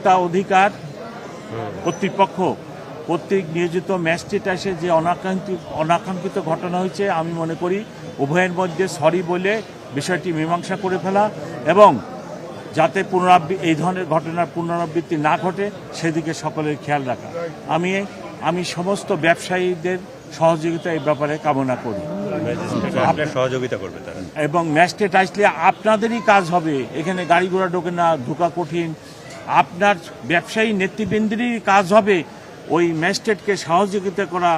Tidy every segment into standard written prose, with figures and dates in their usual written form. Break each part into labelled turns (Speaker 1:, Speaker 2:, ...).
Speaker 1: ভোক্তা অধিকার কর্তৃপক্ষ কর্তৃক নিয়োজিত ম্যাজিস্ট্রেট এসে যে অনাকাঙ্ক্ষিত ঘটনা হয়েছে, আমি মনে করি উভয়ের মধ্যে সরি বলে বিষয়টি মীমাংসা করে ফেলা এবং যাতে এই ধরনের ঘটনার পুনরাবৃত্তি না ঘটে সেদিকে সকলের খেয়াল রাখা। আমি সমস্ত ব্যবসায়ীদের সহযোগিতা এই ব্যাপারে কামনা করি।
Speaker 2: সহযোগিতা করবে তারা
Speaker 1: এবং ম্যাজিস্ট্রেট আসলে আপনাদেরই কাজ হবে, এখানে গাড়ি ঘোড়া ঢোকে না, ঢোকা কঠিন। আপনার ব্যবসায়ী নেতৃবৃন্দেরই কাজ হবে ওই ম্যাজিস্ট্রেটকে সহযোগিতা করা,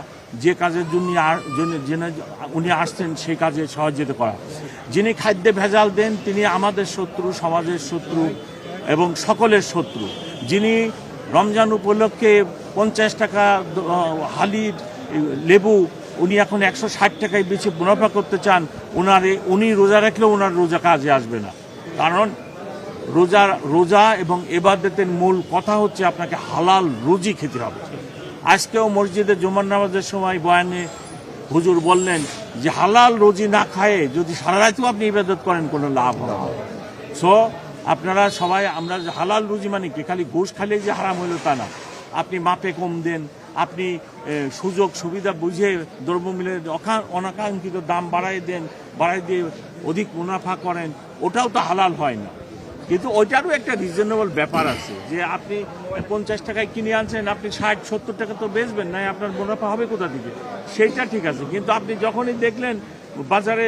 Speaker 1: যে কাজের জন্য উনি আসছেন সেই কাজে সহযোগিতা করা। যিনি খাদ্যে ভেজাল দেন তিনি আমাদের শত্রু, সমাজের শত্রু এবং সকলের শত্রু। যিনি রমজান উপলক্ষে 50 টাকা হালির লেবু উনি এখন 160 টাকায় বেশি মুনাফা করতে চান, উনি রোজা রাখলেও ওনার রোজা কাজে আসবে না। কারণ রোজা এবং ইবাদতের মূল কথা হচ্ছে আপনাকে হালাল রুজি খেতে হবে। আজকেও মসজিদে জুমার নামাজের সময় বয়ানে হুজুর বললেন যে হালাল রুজি না খায়ে যদি সারা রাতেও আপনি ইবাদত করেন কোনো লাভ হবে না। সো আপনারা সবাই, আমরা হালাল রুজি মানে কি খালি ঘুষ খালে যে হারাম হইল তা না। আপনি মাপে কম দেন, আপনি সুযোগ সুবিধা বুঝে দ্রব্যমূল্যের অনাকাঙ্ক্ষিত দাম বাড়াই দিয়ে অধিক মুনাফা করেন, ওটাও তো হালাল হয় না। কিন্তু ওইটারও একটা রিজনেবল ব্যাপার আছে যে আপনি 50 টাকায় কিনে আনছেন, আপনি 60-70 টাকা তো বেচবেন না, আপনার মুনাফা হবে কোথা থেকে, সেইটা ঠিক আছে। কিন্তু আপনি যখনই দেখলেন বাজারে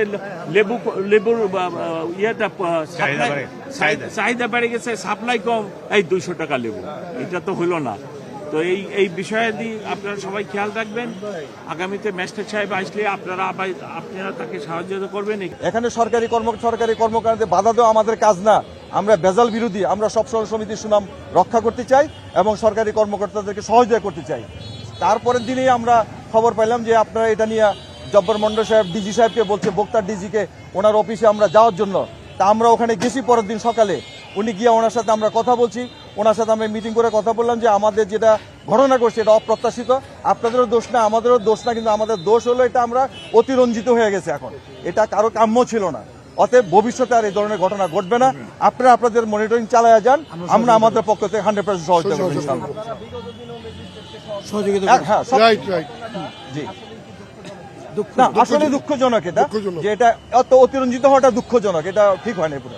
Speaker 1: লেবুর ইয়েটা চাহিদা বেড়ে গেছে, সাপ্লাই কম, এই 200 টাকা লেবু, এটা তো হলো না। তো এই বিষয়াদি আপনারা সবাই খেয়াল রাখবেন। আগামীতে ম্যাজিস্ট্রেট সাহেব আসলে আপনারা তাকে সাহায্য করবেন।
Speaker 3: এখানে সরকারি কর্মকাণ্ডে বাধা দেওয়া আমাদের কাজ না। আমরা ভেজাল বিরোধী, আমরা সবসময় সমিতির সুনাম রক্ষা করতে চাই এবং সরকারি কর্মকর্তাদেরকে সহযোগিতা করতে চাই। তারপরের দিনেই আমরা খবর পাইলাম যে আপনারা এটা নিয়ে জব্বর মন্ডল সাহেব ডিজি সাহেবকে বলছে, বক্তার ডিজিকে ওনার অফিসে আমরা যাওয়ার জন্য। তা আমরা ওখানে গেছি পরের দিন সকালে, উনি গিয়ে ওনার সাথে আমরা কথা বলছি, ওনার সাথে আমরা মিটিং করে কথা বললাম যে আমাদের যেটা ঘটনা করছে এটা অপ্রত্যাশিত, আপনাদেরও দোষ না আমাদেরও দোষ না, কিন্তু আমাদের দোষ হলো এটা আমরা অতিরঞ্জিত হয়ে গেছে, এখন এটা কারো কাম্য ছিল না। অতএব ভবিষ্যতে আর এই ধরনের ঘটনা ঘটবে না। আপনারা আপনাদের মনিটরিং চালায়া যান, আমরা আমাদের পক্ষ থেকে 100% সহযোগিতা করব ইনশাআল্লাহ। জি না, আসলে দুঃখজনক এটা, যে এটা এত অতিরঞ্জিত হওয়াটা দুঃখজনক, এটা ঠিক হয় না পুরো।